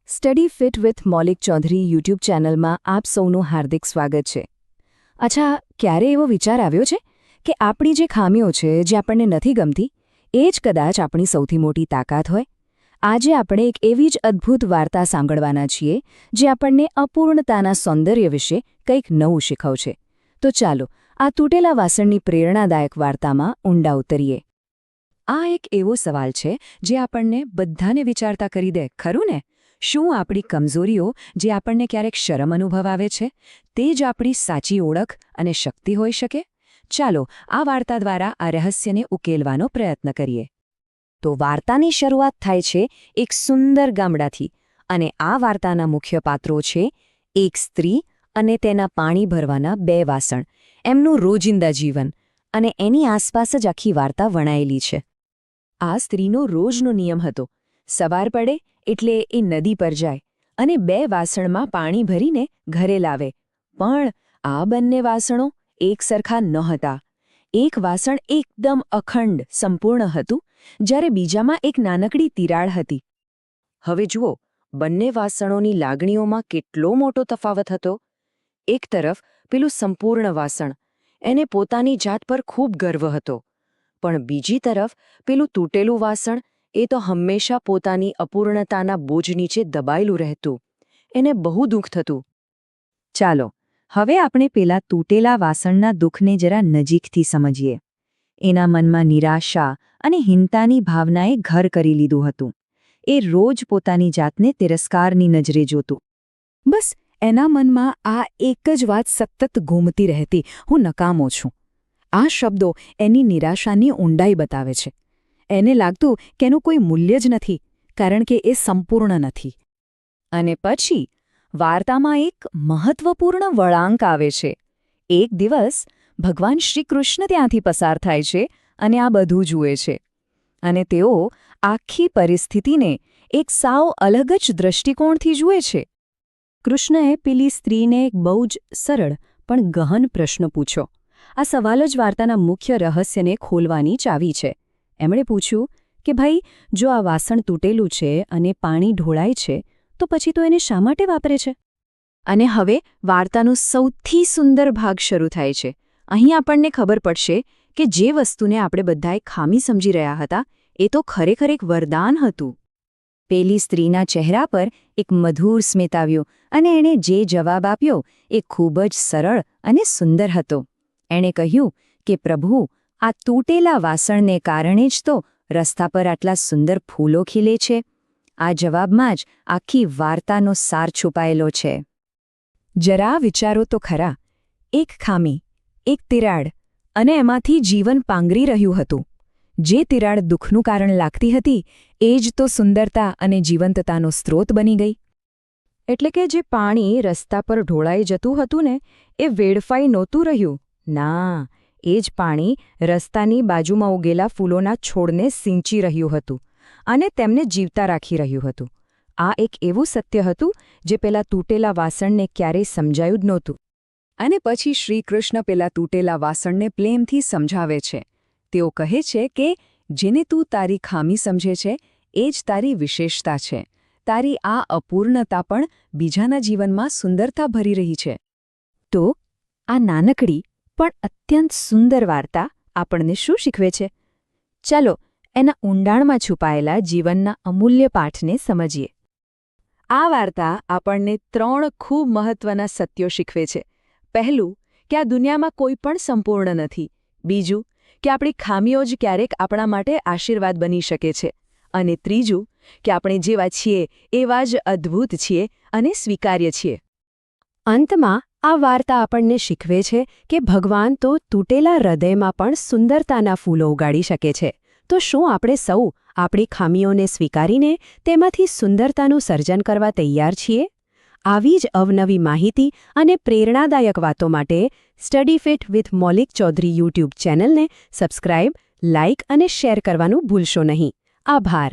Study fit with Maulik Chaudhary YouTube ચેનલમાં આપ સૌનું હાર્દિક સ્વાગત છે. અચ્છા, ક્યારે એવો વિચાર આવ્યો છે કે આપણી જે ખામીઓ છે, જે આપણને નથી ગમતી, એ જ કદાચ આપણી સૌથી મોટી તાકાત હોય? આજે આપણે એક એવી જ અદ્ભુત વાર્તા સાંભળવાના છીએ જે આપણને અપૂર્ણતાના સૌંદર્ય વિશે કંઈક નવું શીખવશે. તો ચાલો, આ તૂટેલા વાસણની પ્રેરણાદાયક વાર્તામાં ઊંડા ઉતરીએ. આ એક એવો સવાલ છે જે આપણને બધાને વિચારતા કરી દે, ખરું ને? શું આપણી કમજોરીઓ, જે આપણને ક્યારેક શરમ અનુભવાવે છે, તે જ આપણી સાચી ઓળખ અને શક્તિ હોઈ શકે? ચાલો, આ વાર્તા દ્વારા આ રહસ્યને ઉકેલવાનો પ્રયત્ન કરીએ. તો વાર્તાની શરૂઆત થાય છે એક સુંદર ગામડાથી, અને આ વાર્તાના મુખ્ય પાત્રો છે એક સ્ત્રી અને તેના પાણી ભરવાના 2 વાસણ, એમનું રોજિંદા જીવન, અને એની આસપાસ જ આખી વાર્તા વણાયેલી છે. આ સ્ત્રીનો રોજનો નિયમ હતો: સવાર પડે એટલે એ નદી પર જાય અને 2 વાસણમાં પાણી ભરીને ઘરે લાવે. પણ આ બંને વાસણો એક સરખા નહોતા. એક વાસણ એકદમ અખંડ, સંપૂર્ણ હતું, જ્યારે બીજામાં એક નાનકડી તિરાડ હતી. હવે જુઓ, બંને વાસણોની લાગણીઓમાં કેટલો મોટો તફાવત હતો. એક તરફ પેલું સંપૂર્ણ વાસણ, એને પોતાની જાત પર ખૂબ ગર્વ હતો. પણ બીજી તરફ પેલું તૂટેલું વાસણ, એ તો હંમેશા પોતાની અપૂર્ણતાના બોજ નીચે દબાયેલું રહેતું. એને બહુ દુઃખ થતું. ચાલો, હવે આપણે પેલા તૂટેલા વાસણના દુઃખને જરા નજીકથી સમજીએ. એના મનમાં નિરાશા અને હીનતાની ભાવનાએ ઘર કરી લીધું હતું. એ રોજ પોતાની જાતને તિરસ્કારની નજરે જોતું. બસ એના મનમાં આ એક જ વાત સતત ઘૂમતી રહેતી: હું નકામો છું. આ શબ્દો એની નિરાશાની ઊંડાઈ બતાવે છે. એને લાગતું કે એનું કોઈ મૂલ્ય જ નથી, કારણ કે એ સંપૂર્ણ નથી. અને પછી વાર્તામાં એક મહત્વપૂર્ણ વળાંક આવે છે. એક દિવસ ભગવાન શ્રીકૃષ્ણ ત્યાંથી પસાર થાય છે અને આ બધું જુએ છે. અને તેઓ આખી પરિસ્થિતિને એક સાવ અલગ જ દૃષ્ટિકોણથી જુએ છે. કૃષ્ણએ પેલી સ્ત્રીને એક બહુ જ સરળ પણ ગહન પ્રશ્ન પૂછ્યો. આ સવાલ જ વાર્તાના મુખ્ય રહસ્યને ખોલવાની ચાવી છે. એમણે પૂછ્યું કે ભાઈ, જો આ વાસણ તૂટેલું છે અને પાણી ઢોળાય છે, તો પછી તો એને શા માટે વાપરે છે? અને હવે વાર્તાનો સૌથી સુંદર ભાગ શરૂ થાય છે. અહીં આપણને ખબર પડશે કે જે વસ્તુને આપણે બધાએ ખામી સમજી રહ્યા હતા, એ તો ખરેખર એક વરદાન હતું. પેલી સ્ત્રીના ચહેરા પર એક મધુર સ્મિત આવ્યું અને એણે જે જવાબ આપ્યો એ ખૂબ જ સરળ અને સુંદર હતો. એણે કહ્યું કે પ્રભુ, આ તૂટેલા વાસણને કારણે જ તો રસ્તા પર આટલા સુંદર ફૂલો ખીલે છે. આ જવાબમાં જ આખી વાર્તાનો સાર છુપાયેલો છે. જરા વિચારો તો ખરા, એક ખામી, એક તિરાડ, અને એમાંથી જીવન પાંગરી રહ્યું હતું. જે તિરાડ દુઃખનું કારણ લાગતી હતી, એ જ તો સુંદરતા અને જીવંતતાનો સ્ત્રોત બની ગઈ. એટલે કે જે પાણી રસ્તા પર ઢોળાઈ જતું હતું ને, એ વેડફાઈ નહોતું રહ્યું. ના, એ જ પાણી રસ્તાની બાજુમાં ઉગેલા ફૂલોના છોડને સિંચી રહ્યું હતું અને તેમને જીવતા રાખી રહ્યું હતું. આ એક એવું સત્ય હતું જે પેલા તૂટેલા વાસણને ક્યારેય સમજાયું જ નહોતું. અને પછી શ્રીકૃષ્ણ પેલા તૂટેલા વાસણને પ્રેમથી સમજાવે છે. તેઓ કહે છે કે જેને તું તારી ખામી સમજે છે, એ જ તારી વિશેષતા છે. તારી આ અપૂર્ણતા પણ બીજાના જીવનમાં સુંદરતા ભરી રહી છે. તો આ નાનકડી પણ અત્યંત સુંદર વાર્તા આપણને શું શીખવે છે? ચાલો, એના ઊંડાણમાં છુપાયેલા જીવનના અમૂલ્ય પાઠને સમજીએ. આ વાર્તા આપણને 3 ખૂબ મહત્વના સત્યો શીખવે છે. પહેલું, કે આ દુનિયામાં કોઈ પણ સંપૂર્ણ નથી. બીજું, કે આપણી ખામીઓ જ ક્યારેક આપણા માટે આશીર્વાદ બની શકે છે. અને ત્રીજું, કે આપણે જેવા છીએ એવા જ અદ્ભુત છીએ અને સ્વીકાર્ય છીએ. અંતમાં આ વાર્તા આપણને શીખવે છે કે ભગવાન તો તૂટેલા હૃદયમાં પણ સુંદરતાના ફૂલો ઉગાડી શકે છે. તો શું આપણે સૌ આપણી ખામીઓને સ્વીકારીને તેમાંથી સુંદરતાનું સર્જન કરવા તૈયાર છીએ? આવી જ અવનવી માહિતી અને પ્રેરણાદાયક વાતો માટે study fit with Maulik Chaudhary YouTube ચેનલને સબસ્ક્રાઇબ, લાઇક અને શેર કરવાનું ભૂલશો નહીં. આભાર.